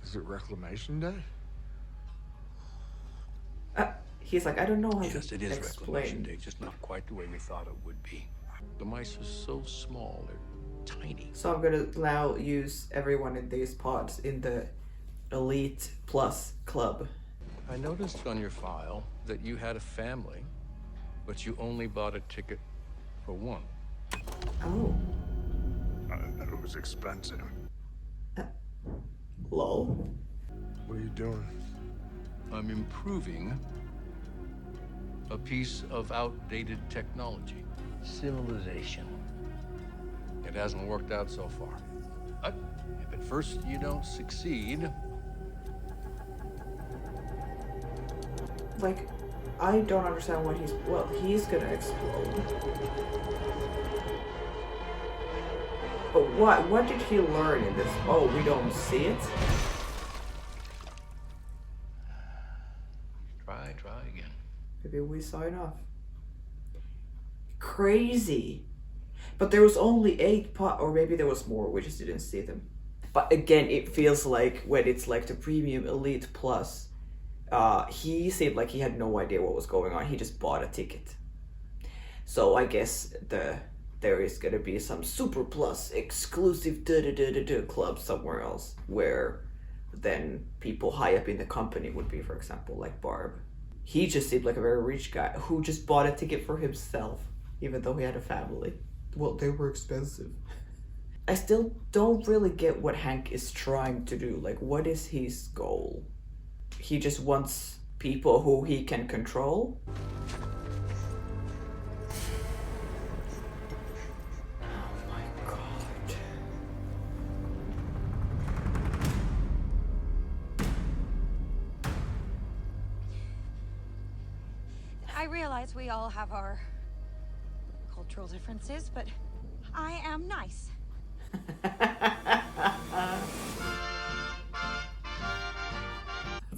Is it Reclamation Day? He's like, I don't know how Yes, to it is Reclamation explain. Day, just not quite the way we thought it would be. The mice are so small, they're tiny. So I'm gonna now use everyone in these pods in the Elite Plus club. I noticed on your file that you had a family, but you only bought a ticket for one. Oh. I thought it was expensive. Lol. What are you doing? I'm improving a piece of outdated technology. Civilization. It hasn't worked out so far. But if at first you don't succeed, Like, I don't understand what he's gonna explode. But what did he learn in this? Oh, we don't see it? try again. Maybe we sign off. Crazy. But there was only 8 or maybe there was more, we just didn't see them. But again, it feels like when it's like the Premium Elite Plus, he seemed like he had no idea what was going on. He just bought a ticket. So I guess there is gonna be some Super Plus exclusive club somewhere else where then people high up in the company would be, for example, like Barb. He just seemed like a very rich guy who just bought a ticket for himself, even though he had a family. Well, they were expensive. I still don't really get what Hank is trying to do. Like, what is his goal? He just wants people who he can control? I realize we all have our cultural differences, but I am nice. That's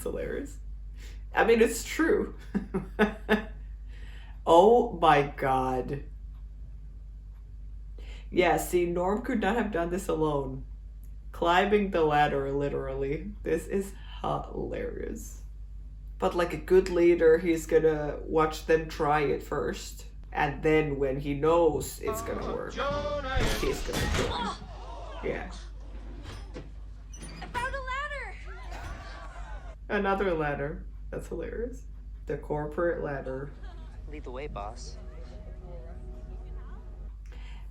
hilarious. I mean, it's true. Oh my god. Yeah, see, Norm could not have done this alone. Climbing the ladder, literally. This is hilarious. But like a good leader, he's gonna watch them try it first. And then when he knows it's gonna work, he's gonna do it. Yeah. I found a ladder! Another ladder. That's hilarious. The corporate ladder. Lead the way, boss.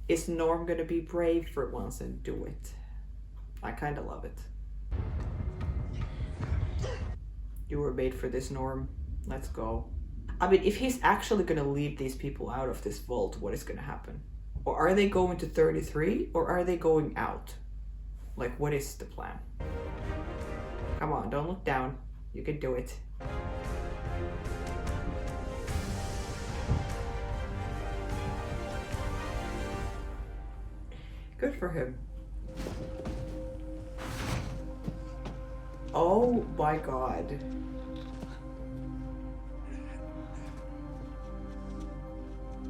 Is Norm gonna be brave for once and do it? I kinda love it. You were made for this, Norm. Let's go. I mean, if he's actually gonna lead these people out of this vault, what is gonna happen? Or are they going to 33? Or are they going out? Like, what is the plan? Come on, don't look down. You can do it. Good for him. Oh my god.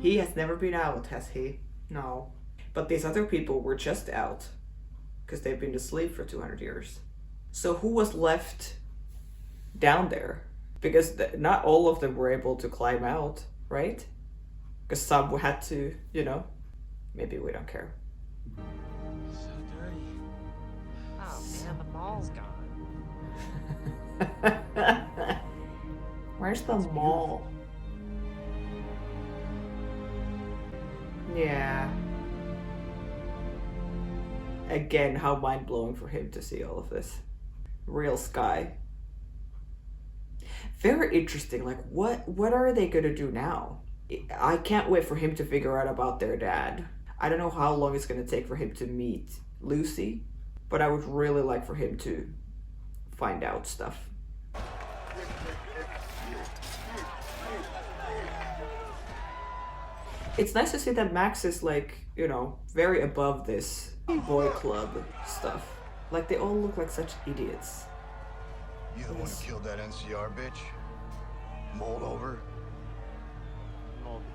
He has never been out, has he? No. But these other people were just out. Because they've been asleep for 200 years. So who was left down there? Because not all of them were able to climb out, right? Because some had to, you know. Maybe we don't care. So dirty. Oh man, the mall's gone. Where's the mall? Yeah. Again, how mind-blowing for him to see all of this. Real sky. Very interesting. Like, what are they gonna do now? I can't wait for him to figure out about their dad. I don't know how long it's gonna take for him to meet Lucy, but I would really like for him to find out stuff. It's nice to see that Max is like, you know, very above this boy club stuff. Like, they all look like such idiots. You the one who killed that NCR bitch? Moldover?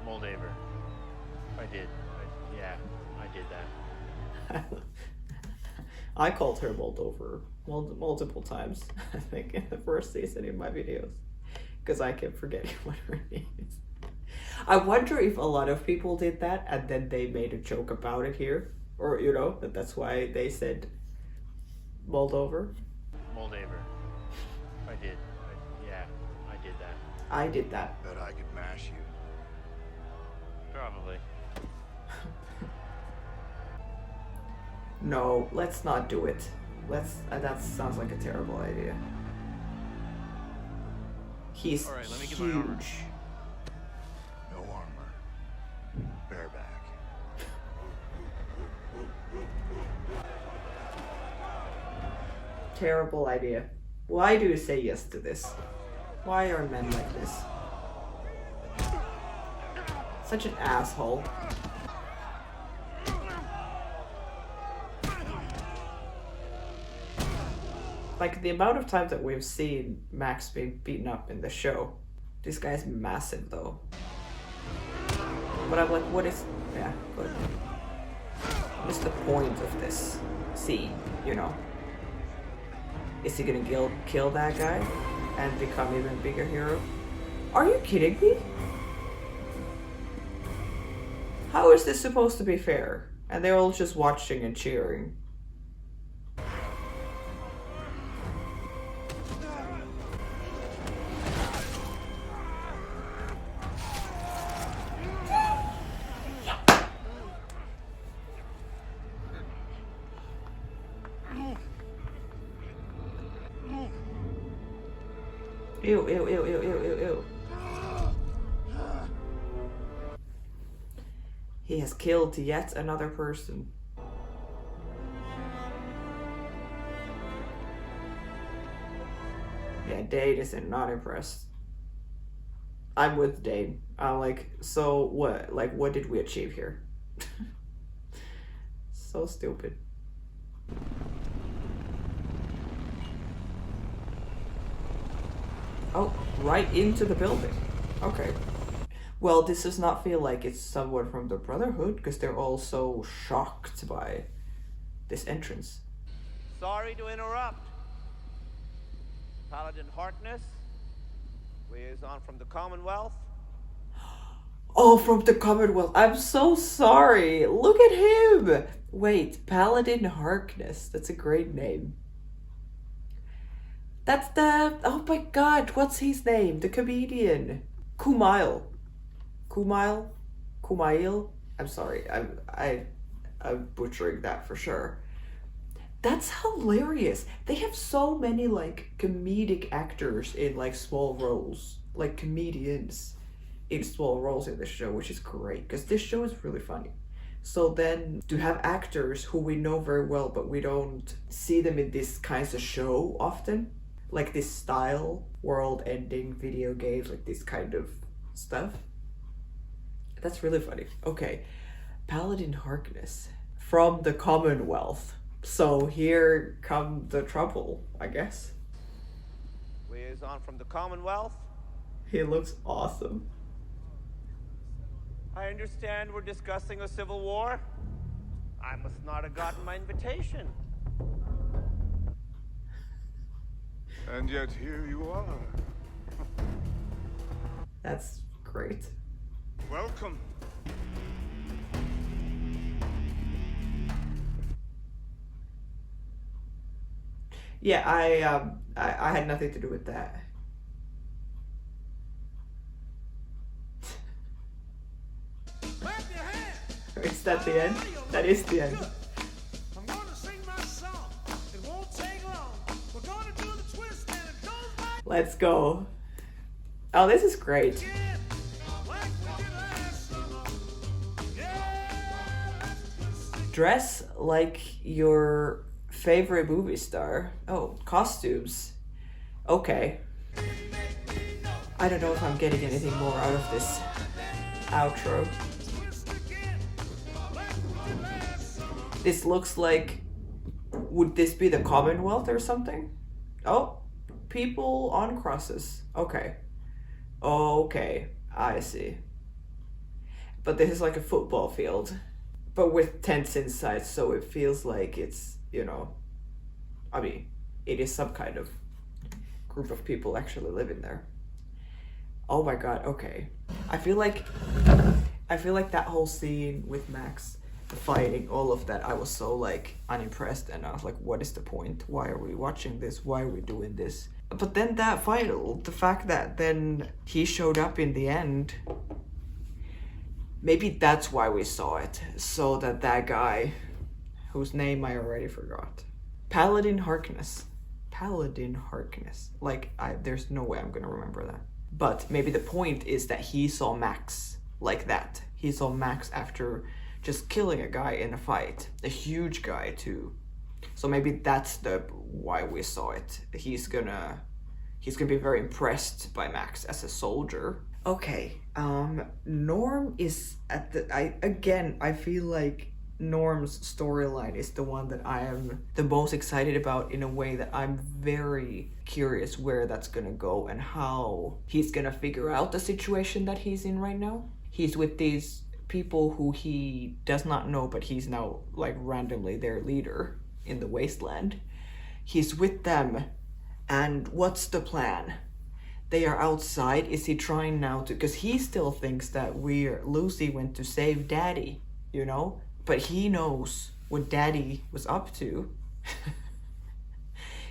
Moldaver. I did. Yeah, I did that. I called her Moldover multiple times, I think, in the first season in my videos. Because I kept forgetting what her name is. I wonder if a lot of people did that and then they made a joke about it here. Or, you know, that's why they said Moldover. Moldaver. I did. Yeah, I did that. I did that. Bet I could mash you. Probably. No, let's not do it. That sounds like a terrible idea. He's Alright, let me get my armor. huge. No armor. Bareback. Terrible idea. Why do you say yes to this? Why are men like this? Such an asshole. Like, the amount of times that we've seen Max being beaten up in the show. This guy's massive, though. But I'm like, what is... Yeah, good. What is the point of this scene, you know? Is he gonna kill that guy and become even bigger hero? Are you kidding me? How is this supposed to be fair? And they're all just watching and cheering. Ew, ew, ew, ew, ew, ew, ew. He has killed yet another person. Yeah, Dade is not impressed. I'm with Dane. I'm like, so what? Like, what did we achieve here? So stupid. Oh, right into the building. Okay. Well, this does not feel like it's someone from the Brotherhood, because they're all so shocked by this entrance. Sorry to interrupt. Paladin Harkness, liaison from the Commonwealth. Oh, from the Commonwealth. I'm so sorry. Look at him. Wait, Paladin Harkness. That's a great name. That's the... Oh my god, what's his name? The comedian. Kumail. Kumail? I'm sorry. I'm butchering that for sure. That's hilarious. They have so many like comedic actors in like small roles. Like comedians in small roles in this show, which is great because this show is really funny. So then to have actors who we know very well, but we don't see them in this kinds of show often, like this style, world-ending video games, like this kind of stuff. That's really funny. Okay, Paladin Harkness from the Commonwealth. So here come the trouble, I guess. Liaison from the Commonwealth. He looks awesome. I understand we're discussing a civil war. I must not have gotten my invitation. And yet here you are. That's great. Welcome. Yeah, I had nothing to do with that. Is that the end? That is the end. I'm gonna sing my song. It won't take long. We're gonna do the twist and it goes like Let's go. Oh, this is great. Dress like your favorite movie star. Oh, costumes. Okay. I don't know if I'm getting anything more out of this outro. This looks like... Would this be the Commonwealth or something? Oh, people on crosses. Okay. Okay, I see. But this is like a football field. But with tents inside, so it feels like it's, you know... I mean, it is some kind of group of people actually living there. Oh my god, okay. I feel like that whole scene with Max, the fighting, all of that, I was so like unimpressed and I was like, what is the point? Why are we watching this? Why are we doing this? But then that final, the fact that then he showed up in the end, maybe that's why we saw it. So that guy, whose name I already forgot. Paladin Harkness. Paladin Harkness. Like, there's no way I'm gonna remember that. But maybe the point is that he saw Max like that. He saw Max after just killing a guy in a fight. A huge guy too. So maybe that's the why we saw it. He's gonna be very impressed by Max as a soldier. Okay, Norm is at the... I feel like Norm's storyline is the one that I am the most excited about, in a way that I'm very curious where that's gonna go and how he's gonna figure out the situation that he's in right now. He's with these people who he does not know, but he's now like randomly their leader in the wasteland. He's with them, and what's the plan? They are outside. Is he trying now to... Because he still thinks that Lucy went to save Daddy, you know? But he knows what Daddy was up to.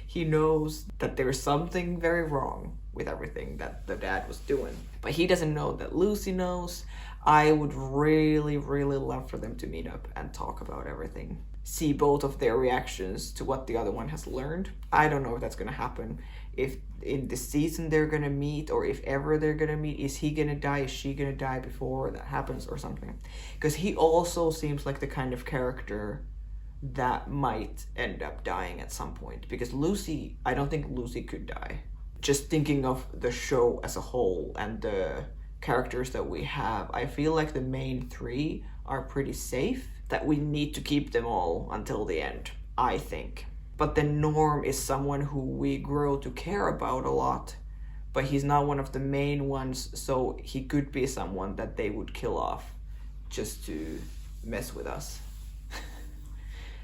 He knows that there's something very wrong with everything that the dad was doing. But he doesn't know that Lucy knows. I would really, really love for them to meet up and talk about everything. See both of their reactions to what the other one has learned. I don't know if that's gonna happen. If in the season they're gonna meet, or if ever they're gonna meet. Is he gonna die? Is she gonna die before that happens or something? Because he also seems like the kind of character that might end up dying at some point. Because Lucy, I don't think Lucy could die. Just thinking of the show as a whole and the characters that we have, I feel like the main three are pretty safe, that we need to keep them all until the end, I think. But then Norm is someone who we grow to care about a lot, but he's not one of the main ones, so he could be someone that they would kill off just to mess with us.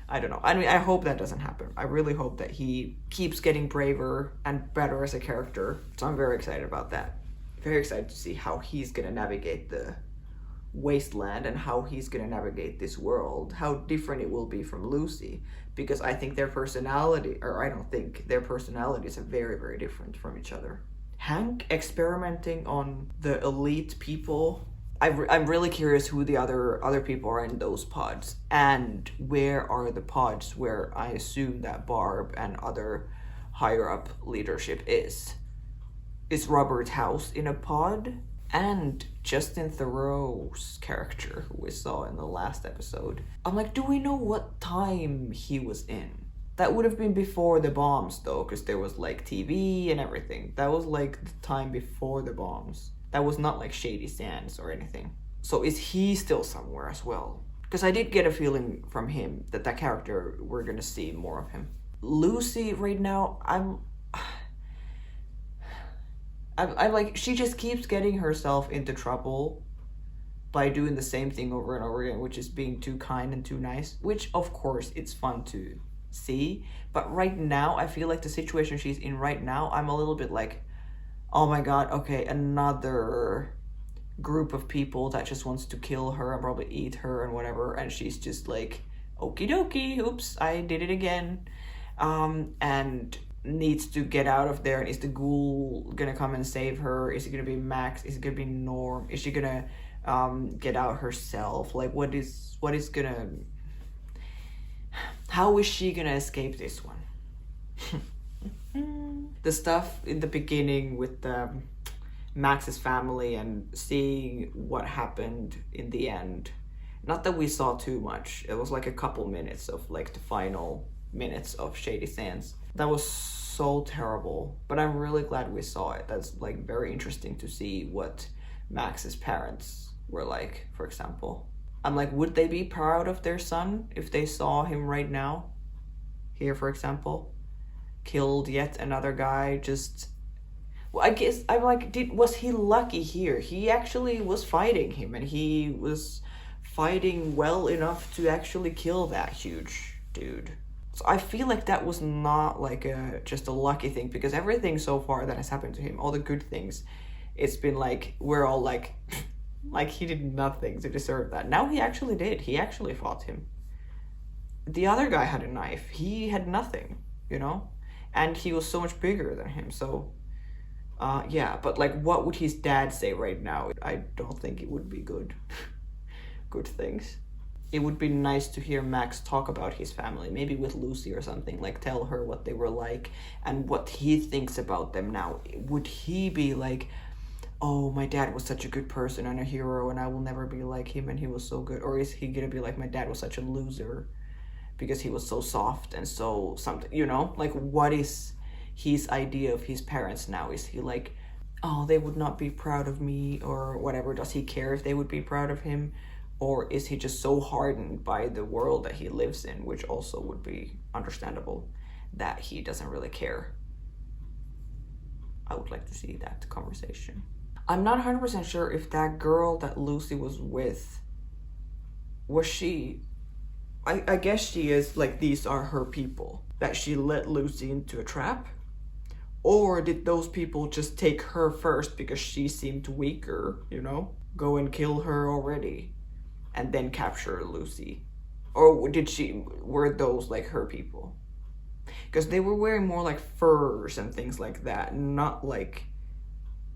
I don't know. I mean, I hope that doesn't happen. I really hope that he keeps getting braver and better as a character. So I'm very excited about that. Very excited to see how he's gonna navigate the wasteland and how he's gonna navigate this world. How different it will be from Lucy. Because I think their personalities are very, very different from each other. Hank experimenting on the elite people. I'm really curious who the other people are in those pods, and where are the pods where I assume that Barb and other higher up leadership is. Is Robert House in a pod? And Justin Theroux's character, who we saw in the last episode. I'm like, do we know what time he was in? That would have been before the bombs though, because there was like TV and everything. That was like the time before the bombs. That was not like Shady Sands or anything. So is he still somewhere as well? Because I did get a feeling from him that character, we're gonna see more of him. Lucy, right now, I'm like, she just keeps getting herself into trouble by doing the same thing over and over again, which is being too kind and too nice, which of course it's fun to see. But right now, I feel like the situation she's in right now, I'm a little bit like, oh my god, okay, another group of people that just wants to kill her and probably eat her and whatever, and she's just like, okie dokie, oops, I did it again, and needs to get out of there. And is the ghoul gonna come and save her? Is it gonna be Max? Is it gonna be Norm? Is she gonna get out herself? Like, what is gonna, how is she gonna escape this one? The stuff in the beginning with Max's family and seeing what happened in the end, not that we saw too much, it was like a couple minutes of like the final minutes of Shady Sands. That was so terrible, but I'm really glad we saw it. That's like very interesting to see what Max's parents were like, for example. I'm like, would they be proud of their son if they saw him right now? Here, for example, killed yet another guy, just... Well, I guess I'm like, was he lucky here? He actually was fighting him, and he was fighting well enough to actually kill that huge dude. So I feel like that was not like just a lucky thing, because everything so far that has happened to him, all the good things, it's been like, we're all like, like he did nothing to deserve that. Now he actually did. He actually fought him. The other guy had a knife. He had nothing, you know? And he was so much bigger than him, so... yeah, but like, what would his dad say right now? I don't think it would be good. Good things. It would be nice to hear Max talk about his family, maybe with Lucy or something, like tell her what they were like and what he thinks about them now. Would he be like, oh, my dad was such a good person and a hero and I will never be like him and he was so good? Or is he gonna be like, my dad was such a loser because he was so soft and so something, you know? Like, what is his idea of his parents now? Is he like, oh, they would not be proud of me or whatever? Does he care if they would be proud of him? Or is he just so hardened by the world that he lives in, which also would be understandable, that he doesn't really care? I would like to see that conversation. I'm not 100% sure if that girl that Lucy was with, was she... I guess she is, like, these are her people, that she let Lucy into a trap? Or did those people just take her first because she seemed weaker, you know? Go and kill her already and then capture Lucy? Or were those like her people? Because they were wearing more like furs and things like that, not like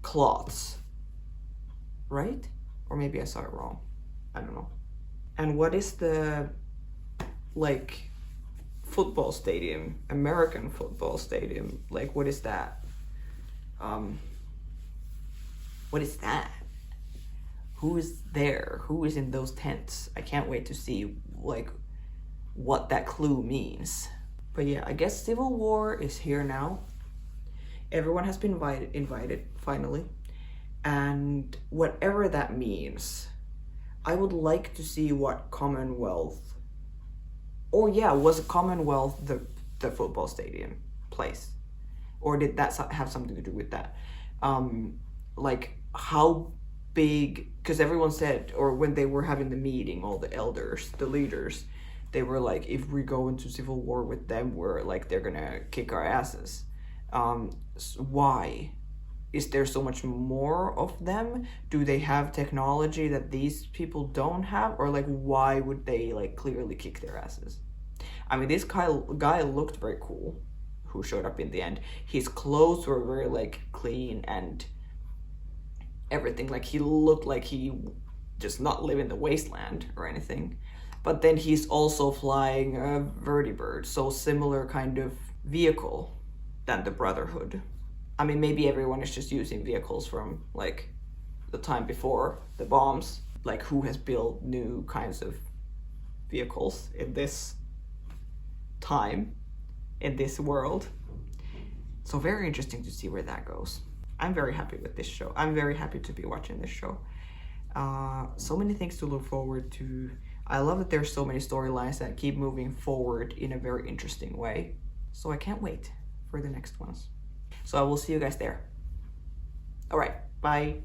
cloths. Right? Or maybe I saw it wrong. I don't know. And what is the, like, football stadium, American football stadium, like, what is that? What is that? Who is there? Who is in those tents? I can't wait to see, like, what that clue means. But yeah, I guess Civil War is here now. Everyone has been invited finally. And whatever that means, I would like to see what Commonwealth, or yeah, was Commonwealth the football stadium place? Or did that have something to do with that? Like how big, because everyone said, or when they were having the meeting, all the elders, the leaders, they were like, if we go into civil war with them, we're like, they're gonna kick our asses. So why? Is there so much more of them? Do they have technology that these people don't have? Or like, why would they like clearly kick their asses? I mean, this guy looked very cool, who showed up in the end. His clothes were very like clean and everything. Like he looked like he just not live in the wasteland or anything. But then he's also flying a vertibird, so similar kind of vehicle than the Brotherhood. I mean, maybe everyone is just using vehicles from like the time before the bombs. Like who has built new kinds of vehicles in this time, in this world? So very interesting to see where that goes. I'm very happy with this show. I'm very happy to be watching this show. So many things to look forward to. I love that there's so many storylines that keep moving forward in a very interesting way. So I can't wait for the next ones. So I will see you guys there. All right, bye.